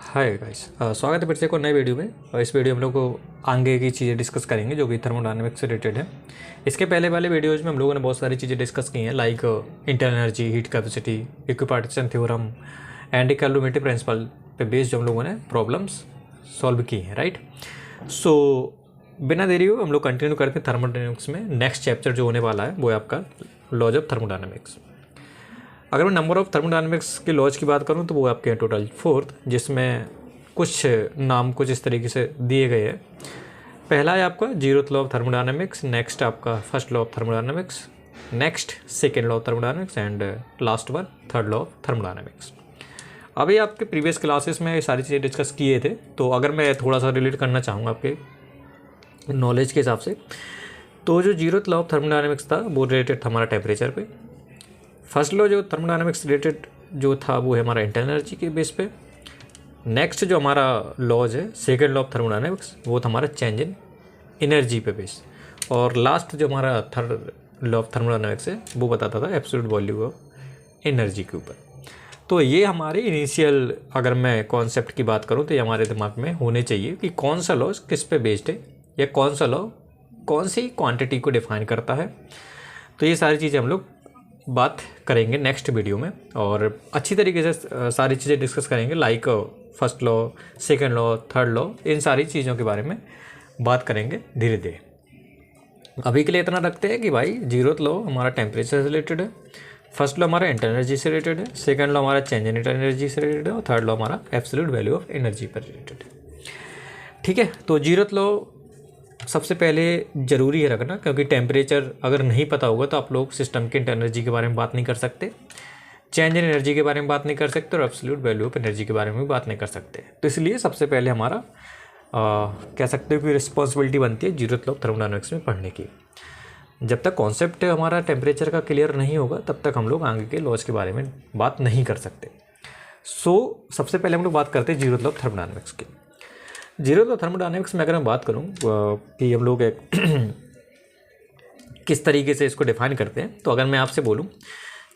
Hi guys, स्वागत है फिर से एक और नए वीडियो में। और इस वीडियो में हम लोग को आगे की चीज़ें डिस्कस करेंगे जो कि थर्मोडायनेमिक्स से रिलेटेड है। इसके पहले वाले वीडियोज़ में हम लोगों ने बहुत सारी चीज़ें डिस्कस की हैं, like internal energy, heat capacity, equipartition theorem and calorimetry principle पे बेस्ड जो हम लोगों ने प्रॉब्लम्स सॉल्व की हैं, राइट। सो बिना देरी हो हम लोग कंटिन्यू करते हैं थर्मोडायनेमिक्स में। नेक्स्ट चैप्टर जो होने वाला है वो है आपका लॉज ऑफ थर्मोडायनेमिक्स। अगर मैं नंबर ऑफ थर्मोडायनेमिक्स के लॉज की बात करूं तो वो आपके हैं टोटल 4, जिसमें कुछ नाम कुछ इस तरीके से दिए गए हैं। पहला है आपका zeroth law of thermodynamics, next आपका first law of thermodynamics, next second law of thermodynamics and last one third law of thermodynamics. अभी आपके प्रीवियस क्लासेस में ये सारी चीज़ें डिस्कस किए थे, तो अगर मैं थोड़ा सा रिलेट करना चाहूँगा आपके नॉलेज के हिसाब से, तो जो जीरोथ लॉ ऑफ थर्मोडायनेमिक्स था वो रिलेटेड था हमारा टेम्परेचर पे। फर्स्ट लॉ जो थर्मोडायनेमिक्स रिलेटेड जो था वो है हमारा इंटरनल एनर्जी के बेस पे। नेक्स्ट जो हमारा लॉज है सेकेंड लॉ ऑफ थर्मोडायनेमिक्स वो था हमारा चेंज इन एनर्जी पे बेस। और लास्ट जो हमारा थर्ड लॉ ऑफ थर्मोडायनेमिक्स है वो बताता था एब्सोल्यूट वैल्यू ऑफ एनर्जी के ऊपर। तो ये हमारे इनिशियल, अगर मैं कॉन्सेप्ट की बात करूँ तो ये हमारे दिमाग में होने चाहिए कि कौन सा लॉ किस पे बेस्ड है या कौन सा लॉ कौन सी क्वांटिटी को डिफाइन करता है। तो ये सारी चीज़ें हम लोग बात करेंगे नेक्स्ट वीडियो में, और अच्छी तरीके से सारी चीज़ें डिस्कस करेंगे, like first law, second law, third law, इन सारी चीज़ों के बारे में बात करेंगे धीरे धीरे। अभी के लिए इतना रखते हैं कि भाई जीरोथ लॉ हमारा टेम्परेचर से रिलेटेड है, फर्स्ट लॉ हमारा इंटरनल एनर्जी से रिलेटेड है, सेकंड लॉ हमारा चेंज इन इंटरनल एनर्जी से रिलेटेड है, और थर्ड लॉ हमारा एब्सोल्यूट वैल्यू ऑफ एनर्जी पर रिलेटेड है। ठीक है, तो जीरोथ लॉ सबसे पहले ज़रूरी है रखना, क्योंकि टेम्परेचर अगर नहीं पता होगा तो आप लोग सिस्टम के इंटरनल एनर्जी के बारे में बात नहीं कर सकते, चेंज इन एनर्जी के बारे में बात नहीं कर सकते, और एब्सोल्यूट वैल्यू ऑफ एनर्जी के बारे में भी बात नहीं कर सकते। तो इसलिए सबसे पहले हमारा कह सकते हो कि रिस्पॉन्सिबिलिटी बनती है जीरोथ लॉ ऑफ थर्मोडायनेमिक्स में पढ़ने की। जब तक कॉन्सेप्ट हमारा टेम्परेचर का क्लियर नहीं होगा तब तक हम लोग आगे के लॉज के बारे में बात नहीं कर सकते। सबसे पहले हम लोग बात करते हैं जीरोथ लॉ ऑफ थर्मोडायनेमिक्स की। जीरोथ लॉ ऑफ थर्मोडायनेमिक्स में अगर मैं बात करूं कि हम लोग किस तरीके से इसको डिफाइन करते हैं, तो अगर मैं आपसे बोलूं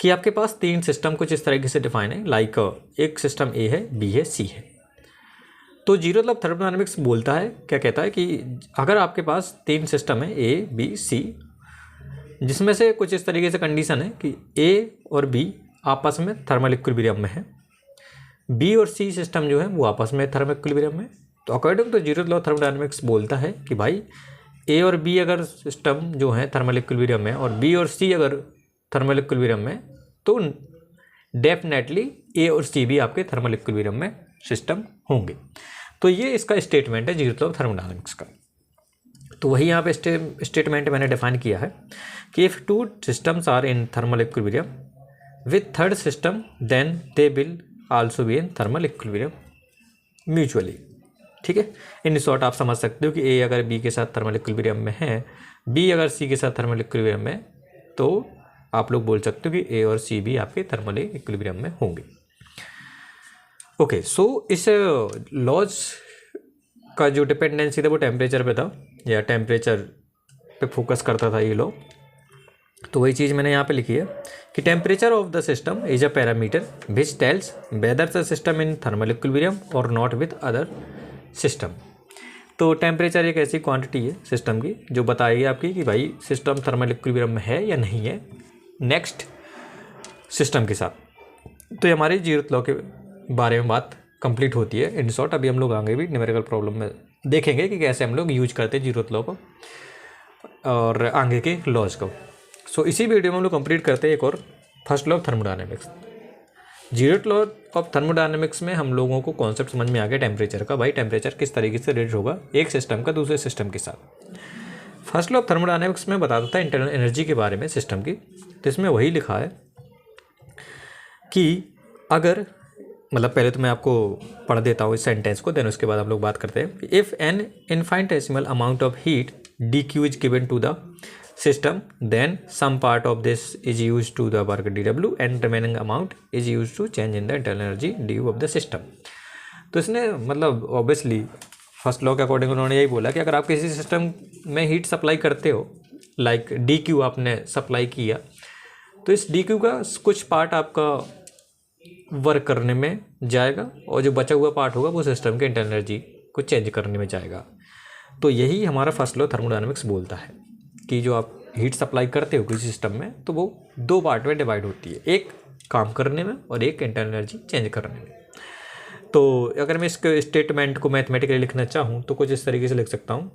कि आपके पास 3 सिस्टम कुछ इस तरीके से डिफाइन है, लाइक एक सिस्टम ए है, बी है, सी है। तो जीरोथ लॉ ऑफ थर्मोडायनेमिक्स बोलता है, क्या कहता है कि अगर आपके पास 3 सिस्टम है ए, बी, सी, जिसमें से कुछ इस तरीके से कंडीशन है कि ए और बी आपस में थर्मल इक्विलिब्रियम में है, बी और सी सिस्टम जो है वो आपस में थर्मल इक्विलिब्रियम में। तो according to zeroth law of thermodynamics बोलता है कि भाई ए और बी अगर सिस्टम जो है थर्मल इक्विलिब्रियम में, और बी और सी अगर थर्मल इक्विलिब्रियम में, तो डेफिनेटली ए और सी भी आपके थर्मल इक्विलिब्रियम में सिस्टम होंगे। तो ये इसका स्टेटमेंट है जीरोथ लॉ ऑफ थर्मोडायनेमिक्स का। तो वही यहाँ पे स्टेटमेंट मैंने डिफाइन किया है कि if 2 systems are in thermal equilibrium with third system then they will also be in thermal equilibrium mutually. ठीक है, इन शॉर्ट आप समझ सकते हो कि ए अगर बी के साथ थर्मल इक्विलिब्रियम में है, बी अगर सी के साथ थर्मल इक्विलिब्रियम में, तो आप लोग बोल सकते हो कि ए और सी भी आपके थर्मल इक्विलिब्रियम में होंगे। ओके, सो इस लॉज का जो डिपेंडेंसी था वो टेम्परेचर पे था, या टेम्परेचर पे फोकस करता था ये लॉ। तो वही चीज़ मैंने यहाँ पे लिखी है कि temperature of the system is a parameter which tells whether the system in thermal equilibrium और नॉट विद अदर सिस्टम। तो टेम्परेचर एक ऐसी क्वांटिटी है सिस्टम की जो बताएगी आपकी कि भाई सिस्टम थर्मल इक्विलिब्रियम में है या नहीं है नेक्स्ट सिस्टम के साथ। तो ये हमारी जीरोथ लॉ के बारे में बात कंप्लीट होती है इन शॉर्ट। अभी हम लोग आगे भी न्यूमेरिकल प्रॉब्लम में देखेंगे कि कैसे हम लोग यूज करते हैं जीरोथ लॉ को और आगे के लॉज को। सो इसी वीडियो में हम लोग कंप्लीट करते हैं एक और first law of thermodynamics. Zeroth law of thermodynamics में हम लोगों को कॉन्सेप्ट समझ में आ गया टेम्परेचर का, भाई टेम्परेचर किस तरीके से रिलेटेड होगा एक सिस्टम का दूसरे सिस्टम के साथ। फर्स्ट लॉ ऑफ थर्मोडायनेमिक्स में बताता था इंटरनल एनर्जी के बारे में सिस्टम की। तो इसमें वही लिखा है कि अगर, मतलब पहले तो मैं आपको पढ़ देता हूँ इस सेंटेंस को, देन उसके बाद हम लोग बात करते हैं। If an infinitesimal amount of heat D Q is given to the system then some part of this is used to the work dW and remaining amount is used to change in the internal energy du of the system। तो इसने मतलब obviously first law के according उन्होंने यही बोला कि अगर आप किसी सिस्टम में हीट सप्लाई करते हो, लाइक डी क्यू आपने सप्लाई किया, तो इस डी क्यू का कुछ पार्ट आपका वर्क करने में जाएगा और जो बचा हुआ पार्ट होगा वो सिस्टम के इंटरनल एनर्जी को चेंज करने में जाएगा। तो यही हमारा फर्स्ट लॉ थर्मोडायनेमिक्स बोलता है कि जो आप हीट सप्लाई करते हो किसी सिस्टम में तो वो दो पार्ट में डिवाइड होती है, एक काम करने में और एक इंटरनल एनर्जी चेंज करने में। तो अगर मैं इस स्टेटमेंट को मैथमेटिकली लिखना चाहूँ तो कुछ इस तरीके से लिख सकता हूँ,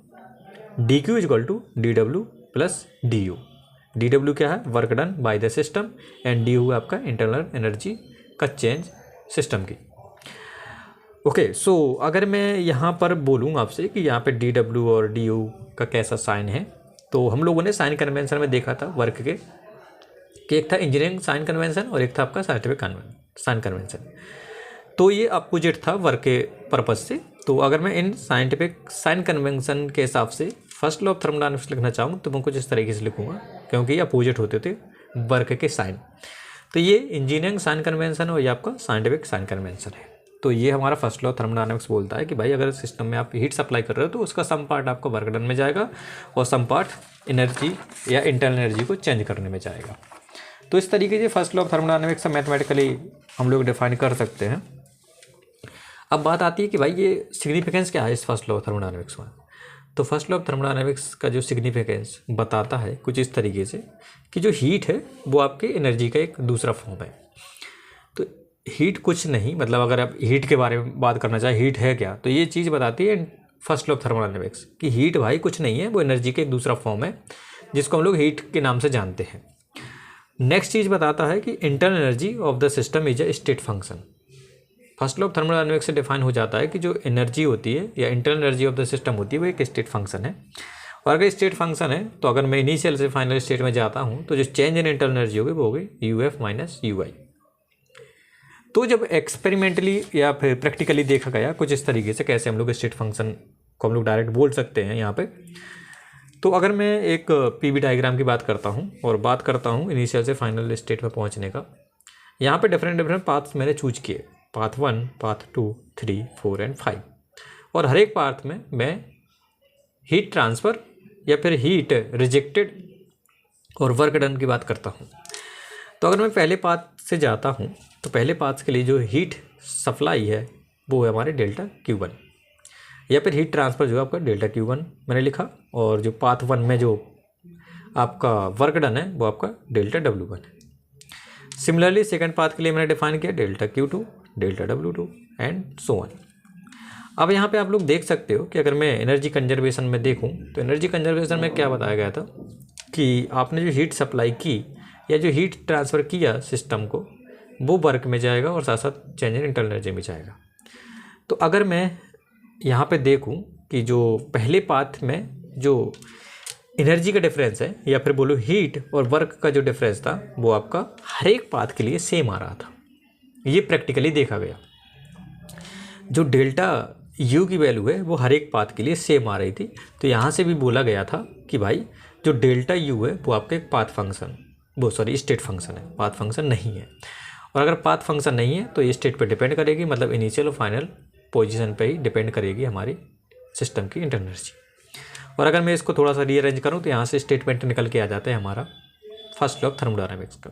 D Q is equal to D W plus D U. D W क्या है, work done by the system, and D U आपका इंटरनल एनर्जी का चेंज सिस्टम की। ओके, सो अगर मैं यहाँ पर बोलूँ आपसे कि यहाँ पे डी डब्ल्यू और डी यू का कैसा साइन है, तो हम लोगों ने साइन कन्वेंशन में देखा था वर्क के कि एक था इंजीनियरिंग साइन कन्वेंशन और एक था आपका साइंटिफिक साइन कन्वेंशन। तो ये अपोजिट था वर्क के पर्पज़ से। तो अगर मैं इन साइंटिफिक साइन कन्वेंशन के हिसाब से फर्स्ट लॉ ऑफ थर्मोडायनेमिक्स लिखना चाहूँ तो मैं कुछ इस तरीके से लिखूँगा, क्योंकि ये अपोजिट होते थे वर्क के साइन। तो ये इंजीनियरिंग साइन कन्वेंशन और ये आपका साइंटिफिक साइन कन्वेंशन है। तो ये हमारा फर्स्ट लॉ ऑफ थर्मोडायनेमिक्स बोलता है कि भाई अगर सिस्टम में आप हीट सप्लाई कर रहे हो तो उसका सम पार्ट आपका वर्क डन में जाएगा और सम पार्ट एनर्जी या इंटरनल एनर्जी को चेंज करने में जाएगा। तो इस तरीके से first law of thermodynamics mathematically हम लोग डिफाइन कर सकते हैं। अब बात आती है कि भाई ये सिग्निफिकेंस क्या है इस फर्स्ट लॉ ऑफ थर्मोडायनेमिक्स में। तो फर्स्ट लॉ ऑफ थर्मोडायनेमिक्स का जो सिग्निफिकेंस बताता है कुछ इस तरीके से कि जो हीट है वो आपके एनर्जी का एक दूसरा फॉर्म है। तो हीट कुछ नहीं, मतलब अगर आप हीट के बारे में बात करना चाहें हीट है क्या, तो ये चीज़ बताती है फर्स्ट लॉ ऑफ थर्मोडायनेमिक्स कि हीट भाई कुछ नहीं है, वो एनर्जी का एक दूसरा फॉर्म है जिसको हम लोग हीट के नाम से जानते हैं। नेक्स्ट चीज़ बताता है कि internal energy of the system is a state function. First law of thermodynamics से डिफाइन हो जाता है कि जो एनर्जी होती है या internal energy of the system होती है वो एक स्टेट फंक्शन है। और अगर स्टेट फंक्शन है तो अगर मैं इनिशियल से फाइनल स्टेट में जाता हूँ तो जो चेंज इन इंटरनल एनर्जी होगी वो होगी यू एफ माइनस यू आई। तो जब एक्सपेरिमेंटली या फिर प्रैक्टिकली देखा गया कुछ इस तरीके से कैसे हम लोग स्टेट फंक्शन को हम लोग डायरेक्ट बोल सकते हैं यहाँ पे। तो अगर मैं एक पीवी डायग्राम की बात करता हूँ और बात करता हूँ इनिशियल से फाइनल स्टेट में पहुँचने का, यहाँ पे डिफरेंट पाथ्स मैंने चूज किए, पाथ 1, पाथ 2, 3, 4 एंड 5। और हर एक पाथ में मैं हीट ट्रांसफ़र या फिर हीट रिजेक्टेड और वर्क डन की बात करता हूँ। तो अगर मैं पहले पाथ से जाता हूँ तो पहले पाथ के लिए जो हीट सप्लाई है वो है हमारे डेल्टा Q1 या फिर हीट ट्रांसफ़र जो है आपका डेल्टा Q1 मैंने लिखा, और जो पाथ 1 में जो आपका वर्क डन है वो आपका डेल्टा W1 है। सिमिलरली सेकंड पाथ के लिए मैंने डिफाइन किया delta Q2, delta W2 and so on. अब यहाँ पे आप लोग देख सकते हो कि अगर मैं एनर्जी कंजर्वेशन में देखूँ तो एनर्जी कंजर्वेशन में क्या बताया गया था कि आपने जो हीट सप्लाई की या जो हीट ट्रांसफ़र किया सिस्टम को वो वर्क में जाएगा और साथ साथ चेंज इन इंटरनल एनर्जी में जाएगा। तो अगर मैं यहाँ पे देखूँ कि जो पहले पाथ में जो एनर्जी का डिफरेंस है या फिर बोलो हीट और वर्क का जो डिफरेंस था वो आपका हर एक पाथ के लिए सेम आ रहा था। ये प्रैक्टिकली देखा गया। जो डेल्टा यू की वैल्यू है वो हर एक पाथ के लिए सेम आ रही थी। तो यहाँ से भी बोला गया था कि भाई जो डेल्टा यू है वो आपका एक पाथ फंक्शन स्टेट फंक्शन है, पाथ फंक्शन नहीं है। और अगर पाथ फंक्शन नहीं है तो ये स्टेट पे डिपेंड करेगी, मतलब इनिशियल और फाइनल पोजीशन पे ही डिपेंड करेगी हमारी सिस्टम की इंटरनल एनर्जी। और अगर मैं इसको थोड़ा सा रीअरेंज करूँ तो यहाँ से स्टेटमेंट निकल के आ जाता है हमारा फर्स्ट लॉ ऑफ थर्मोडायनेमिक्स का।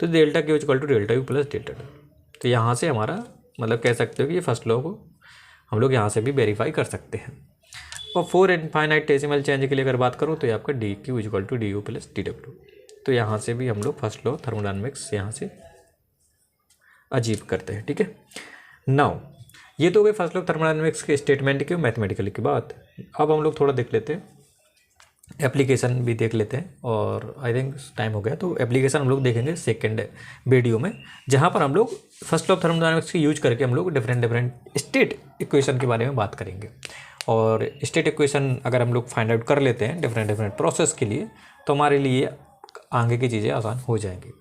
तो delta Q equal to delta U plus delta W. तो यहाँ से हमारा मतलब कह सकते हो कि ये फर्स्ट लॉ को हम लोग यहाँ से भी वेरीफाई कर सकते हैं। और 4 इनफाइनाइट डेसिमल चेंज के लिए अगर बात करूँ तो ये आपका D Q equal to D U plus D W. तो यहाँ से भी हम लोग फर्स्ट लॉ थर्मोडायनेमिक्स यहाँ से अचीव करते हैं। ठीक है, नाउ ये तो हो गए फर्स्ट लॉ थर्मोडायनेमिक्स के स्टेटमेंट की मैथमेटिकली की बात। अब हम लोग थोड़ा देख लेते हैं, एप्लीकेशन भी देख लेते हैं। और आई थिंक टाइम हो गया तो एप्लीकेशन हम लोग देखेंगे सेकेंड वीडियो में, जहाँ पर हम लोग फर्स्ट लॉ ऑफ थर्मोडायनेमिक्स की यूज करके हम लोग डिफरेंट स्टेट इक्वेशन के बारे में बात करेंगे। और स्टेट इक्वेशन अगर हम लोग फाइंड आउट कर लेते हैं डिफरेंट प्रोसेस के लिए तो हमारे लिए आगे की चीज़ें आसान हो जाएंगी।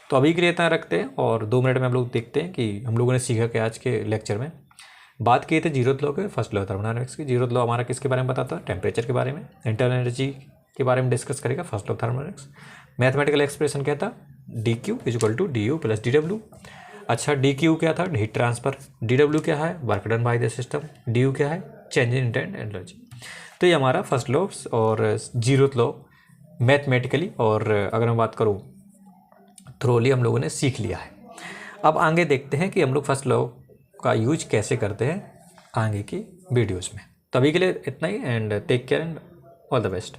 तो अभी के लिए इतना रखते हैं और 2 मिनट में हम लोग देखते हैं कि हम लोगों ने सीखा कि आज के लेक्चर में बात किए थे जीरोथ लॉ के, फर्स्ट लॉ थर्मोडायनेमिक्स की। जीरोथ लॉ हमारा किसके बारे में बताता है, टेम्परेचर के बारे में, इंटरनल एनर्जी के बारे में डिस्कस करेगा first law thermodynamics. Mathematical expression क्या था, D Q equal to D U plus D W. अच्छा, डी क्यू क्या था, हीट ट्रांसफर, डी डब्ल्यू क्या है, work done by the system, D U क्या है, चेंज इन इंटरनल एनर्जी। तो ये हमारा फर्स्ट लॉ और जीरोथ लॉ मैथमेटिकली और अगर मैं बात करूँ थ्रोली हम लोगों ने सीख लिया है। अब आगे देखते हैं कि हम लोग फर्स्ट लॉ का यूज कैसे करते हैं आगे की वीडियोज़ में। तो अभी के लिए इतना ही, and take care and all the best.